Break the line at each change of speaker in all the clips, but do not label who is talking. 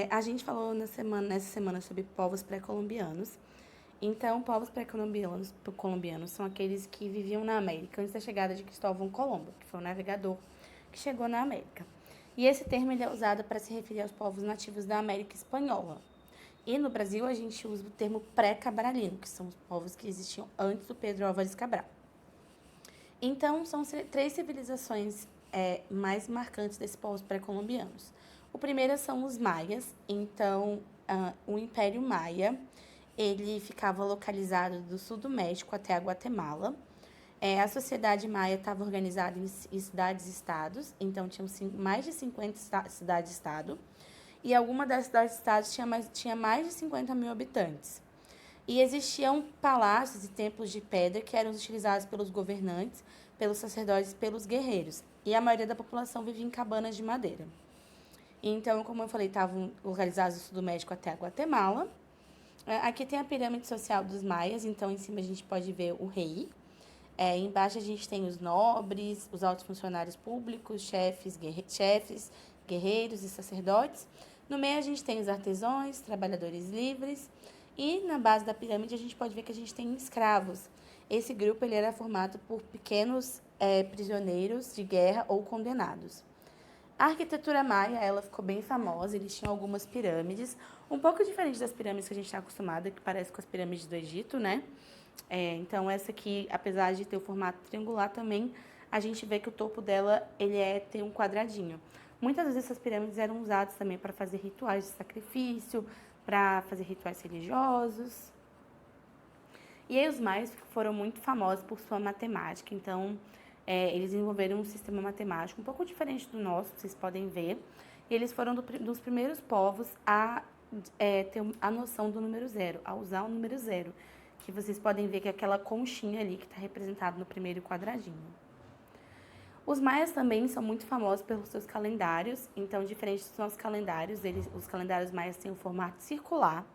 a gente falou nessa semana sobre povos pré-colombianos. Então, povos pré-colombianos são aqueles que viviam na América antes da chegada de Cristóvão Colombo, que foi o navegador que chegou na América. E esse termo ele é usado para se referir aos povos nativos da América Espanhola. E no Brasil a gente usa o termo pré-cabralino, que são os povos que existiam antes do Pedro Álvares Cabral. Então, são três civilizações mais marcantes desses povos pré-colombianos. O primeiro são os maias. Então, o Império Maia, ele ficava localizado do sul do México até a Guatemala. A sociedade maia estava organizada em cidades-estados, então tinham mais de 50 cidades-estado, e alguma das cidades-estados tinha mais de 50 mil habitantes. E existiam palácios e templos de pedra que eram utilizados pelos governantes, pelos sacerdotes e pelos guerreiros. E a maioria da população vivia em cabanas de madeira. Então, como eu falei, estavam localizados do sul do México até a Guatemala. Aqui tem a pirâmide social dos maias, então em cima a gente pode ver o rei. Embaixo a gente tem os nobres, os altos funcionários públicos, chefes, guerreiros e sacerdotes. No meio a gente tem os artesãos, trabalhadores livres. E na base da pirâmide a gente pode ver que a gente tem escravos. Esse grupo ele era formado por pequenos prisioneiros de guerra ou condenados. A arquitetura maia, ela ficou bem famosa, eles tinham algumas pirâmides, um pouco diferente das pirâmides que a gente está acostumado, que parece com as pirâmides do Egito, né? Então, essa aqui, apesar de ter o formato triangular também, a gente vê que o topo dela tem um quadradinho. Muitas vezes essas pirâmides eram usadas também para fazer rituais de sacrifício, para fazer rituais religiosos. E aí os maias foram muito famosos por sua matemática, então eles desenvolveram um sistema matemático um pouco diferente do nosso, vocês podem ver. E eles foram dos primeiros povos a ter a noção do número zero, a usar o número zero, que vocês podem ver que é aquela conchinha ali que está representada no primeiro quadradinho. Os maias também são muito famosos pelos seus calendários, então, diferente dos nossos calendários, os calendários maias têm um formato circular,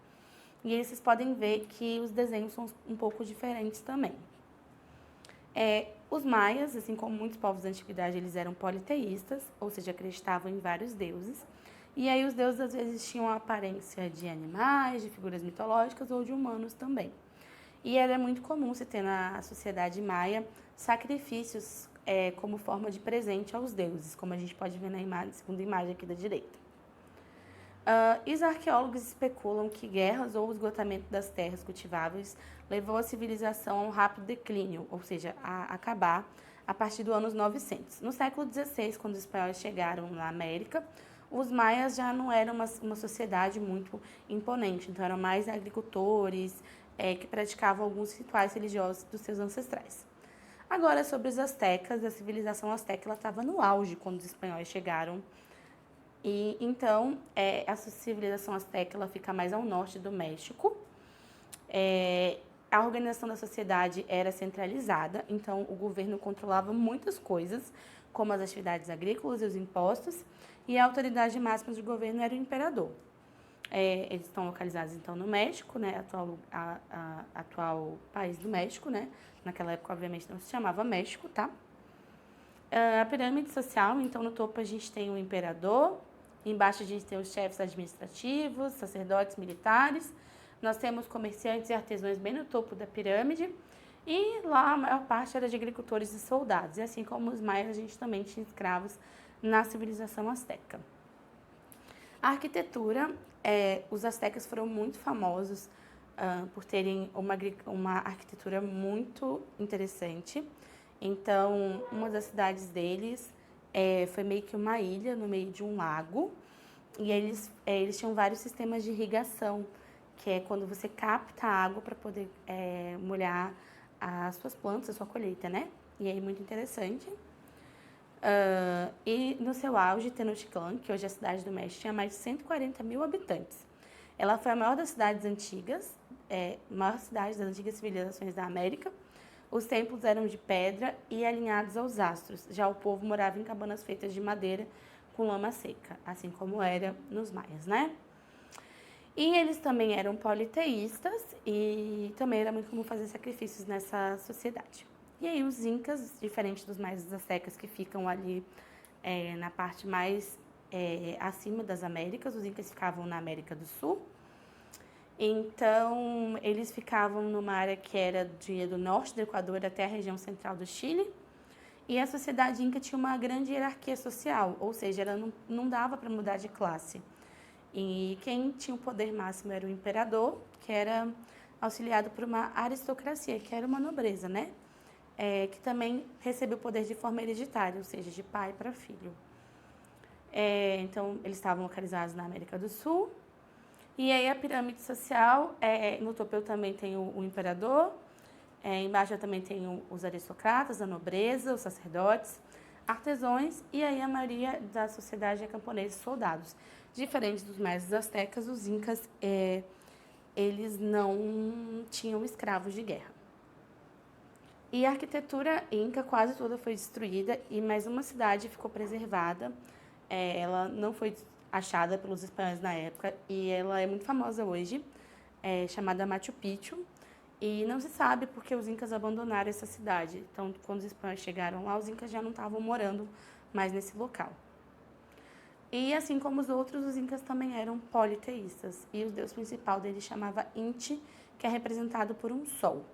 e aí vocês podem ver que os desenhos são um pouco diferentes também. Os maias, assim como muitos povos da antiguidade, eles eram politeístas, ou seja, acreditavam em vários deuses. E aí os deuses, às vezes, tinham a aparência de animais, de figuras mitológicas ou de humanos também. E era muito comum se ter na sociedade maia sacrifícios como forma de presente aos deuses, como a gente pode ver na segunda imagem aqui da direita. E os arqueólogos especulam que guerras ou o esgotamento das terras cultiváveis levou a civilização a um rápido declínio, ou seja, a acabar a partir do ano 900. No século XVI, quando os espanhóis chegaram na América, os maias já não eram uma sociedade muito imponente, então eram mais agricultores que praticavam alguns rituais religiosos dos seus ancestrais. Agora, sobre os astecas, a civilização asteca estava no auge quando os espanhóis chegaram. E então, a civilização asteca ela fica mais ao norte do México. A organização da sociedade era centralizada, então o governo controlava muitas coisas, como as atividades agrícolas e os impostos, e a autoridade máxima do governo era o imperador. Eles estão localizados, então, no México, né, atual país do México, né? Naquela época, obviamente, não se chamava México, tá? A pirâmide social, então, no topo a gente tem o imperador, embaixo a gente tem os chefes administrativos, sacerdotes militares, nós temos comerciantes e artesãos bem no topo da pirâmide, e lá a maior parte era de agricultores e soldados, e assim como os maias, a gente também tinha escravos na civilização asteca. A arquitetura, os astecas foram muito famosos por terem uma arquitetura muito interessante. Então, uma das cidades deles foi meio que uma ilha no meio de um lago. E eles tinham vários sistemas de irrigação, que é quando você capta água para poder molhar as suas plantas, a sua colheita, né? E aí, muito interessante. E no seu auge, Tenochtitlan, que hoje é a cidade do México, tinha mais de 140 mil habitantes. Ela foi a maior das cidades antigas, maior cidade das antigas civilizações da América. Os templos eram de pedra e alinhados aos astros. Já o povo morava em cabanas feitas de madeira com lama seca, assim como era nos maias, né? E eles também eram politeístas e também era muito comum fazer sacrifícios nessa sociedade. E aí os incas, diferente dos maias astecas que ficam ali na parte mais acima das Américas, os Incas ficavam na América do Sul. Então, eles ficavam numa área que era do norte do Equador até a região central do Chile. E a sociedade Inca tinha uma grande hierarquia social, ou seja, ela não dava para mudar de classe. E quem tinha o poder máximo era o imperador, que era auxiliado por uma aristocracia, que era uma nobreza, né? Que também recebeu o poder de forma hereditária, ou seja, de pai para filho. Então, eles estavam localizados na América do Sul. E aí a pirâmide social, no topo eu também tem o imperador, embaixo eu também tenho os aristocratas, a nobreza, os sacerdotes, artesãos e aí a maioria da sociedade é camponeses, soldados. Diferente dos maia astecas, os incas, eles não tinham escravos de guerra. E a arquitetura inca quase toda foi destruída e mais uma cidade ficou preservada. Ela não foi achada pelos espanhóis na época e ela é muito famosa hoje, chamada Machu Picchu. E não se sabe porque os incas abandonaram essa cidade. Então, quando os espanhóis chegaram lá, os incas já não estavam morando mais nesse local. E assim como os outros, os incas também eram politeístas. E o deus principal deles chamava Inti, que é representado por um sol.